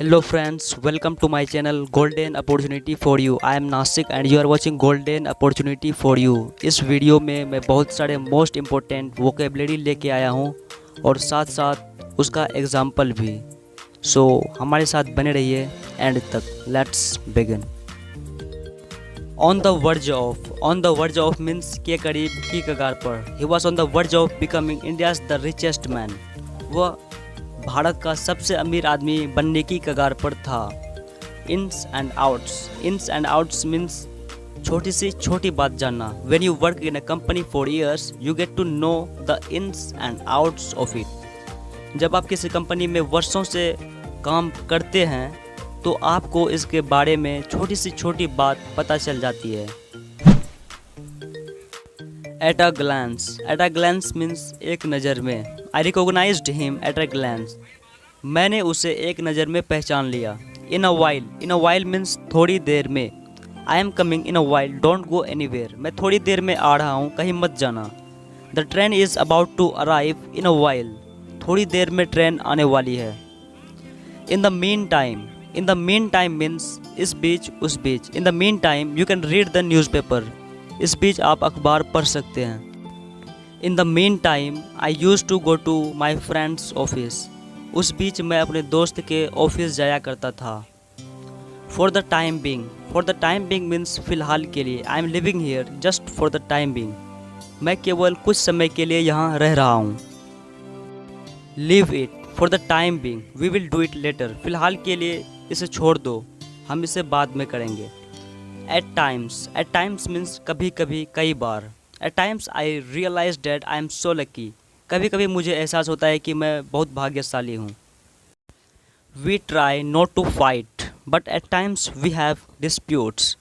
Hello friends, welcome to my channel Golden Opportunity for You. I am Nasik and you are watching Golden Opportunity for You. इस video में मैं बहुत सारे most important vocabulary लेके आया हूँ और साथ साथ उसका एग्जाम्पल भी। सो हमारे साथ बने रहिए एंड तक। Let's begin. On the verge of means के करीब, की कगार पर। He was on the verge of becoming India's the richest man. वह भारत का सबसे अमीर आदमी बनने की कगार पर था। इन्स एंड आउट्स मीन्स छोटी सी छोटी बात जानना। When you work in a company for years you get to know the ins and outs of it. जब आप किसी कंपनी में वर्षों से काम करते हैं तो आपको इसके बारे में छोटी सी छोटी बात पता चल जाती है। एट अ ग्लैंस मीन्स एक नज़र में। I recognised him at a glance. मैंने उसे एक नज़र में पहचान लिया। इन अ वाइल मीन्स थोड़ी देर में। I am coming in a while, don't go anywhere. मैं थोड़ी देर में आ रहा हूँ, कहीं मत जाना। The train is about to arrive in a while. थोड़ी देर में ट्रेन आने वाली है। In the mean time means इस बीच उस बीच। In the mean time you can read the newspaper. इस बीच आप अखबार पढ़ सकते हैं। In the mean time I use to go to my friends office. उस बीच मैं अपने दोस्त के ऑफिस जाया करता था। For the time Bing means फ़िलहाल के लिए। I am living here just for the time Bing. मैं केवल कुछ समय के लिए यहाँ रह रहा हूँ। Leave it for the time being, we will do it later. फ़िलहाल के लिए इसे छोड़ दो, हम इसे बाद में करेंगे। एट टाइम्स मीन्स कभी कभी, कई बार। At times I realise that I am so lucky. कभी कभी मुझे एहसास होता है कि मैं बहुत भाग्यशाली हूँ। We try not to fight but at times we have disputes.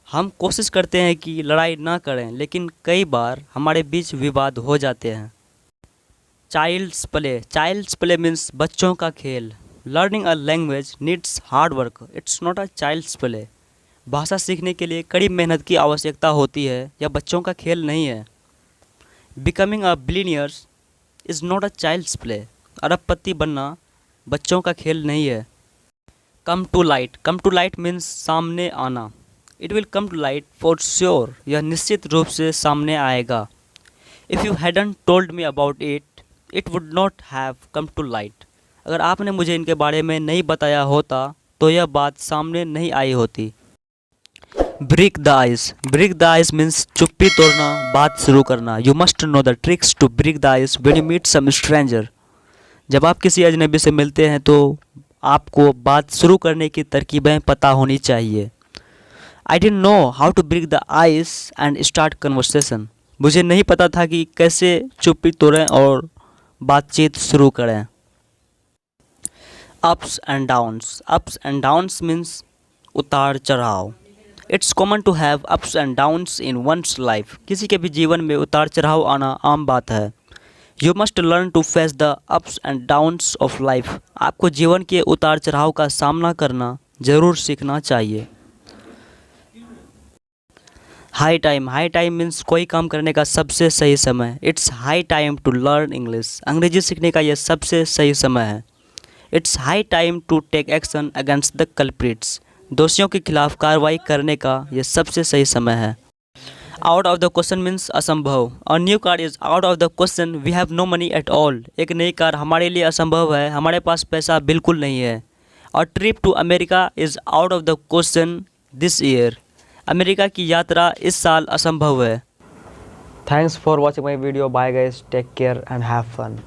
हम कोशिश करते हैं कि लड़ाई ना करें, लेकिन कई बार हमारे बीच विवाद हो जाते हैं। चाइल्ड्स प्ले मीन्स बच्चों का खेल। Learning a language needs hard work, it's not a child's play. भाषा सीखने के लिए कड़ी मेहनत की आवश्यकता होती है, यह बच्चों का खेल नहीं है। Becoming a billionaire is not a child's play. अरबपति बनना बच्चों का खेल नहीं है। कम टू लाइट मीन्स सामने आना। It will come to light for sure, यह निश्चित रूप से सामने आएगा। If you hadn't told me about it, it would not have come to light. अगर आपने मुझे इनके बारे में नहीं बताया होता तो यह बात सामने नहीं आई होती। ब्रेक द आइस मीन्स चुप्पी तोड़ना, बात शुरू करना। You must know the tricks to break the ice when you meet some stranger. जब आप किसी अजनबी से मिलते हैं तो आपको बात शुरू करने की तरकीबें पता होनी चाहिए। I didn't know how to break the ice and start conversation. मुझे नहीं पता था कि कैसे चुप्पी तोड़ें और बातचीत शुरू करें। अप्स एंड डाउन्स मीन्स उतार चढ़ाव। It's common to have ups and downs in one's life. किसी के भी जीवन में उतार चढ़ाव आना आम बात है। You must learn to face the ups and downs of life. आपको जीवन के उतार चढ़ाव का सामना करना ज़रूर सीखना चाहिए। हाई टाइम मीन्स कोई काम करने का सबसे सही समय। It's high time to learn English. अंग्रेजी सीखने का यह सबसे सही समय है। It's high time to take action against the culprits. दोषियों के खिलाफ कार्रवाई करने का यह सबसे सही समय है। Out of the question means असंभव। A new car is out of the question, we have no money at all. एक नई कार हमारे लिए असंभव है, हमारे पास पैसा बिल्कुल नहीं है। और trip to America is out of the question this year. America की यात्रा इस साल असंभव है। Thanks for watching my video. Bye guys, take care and have fun.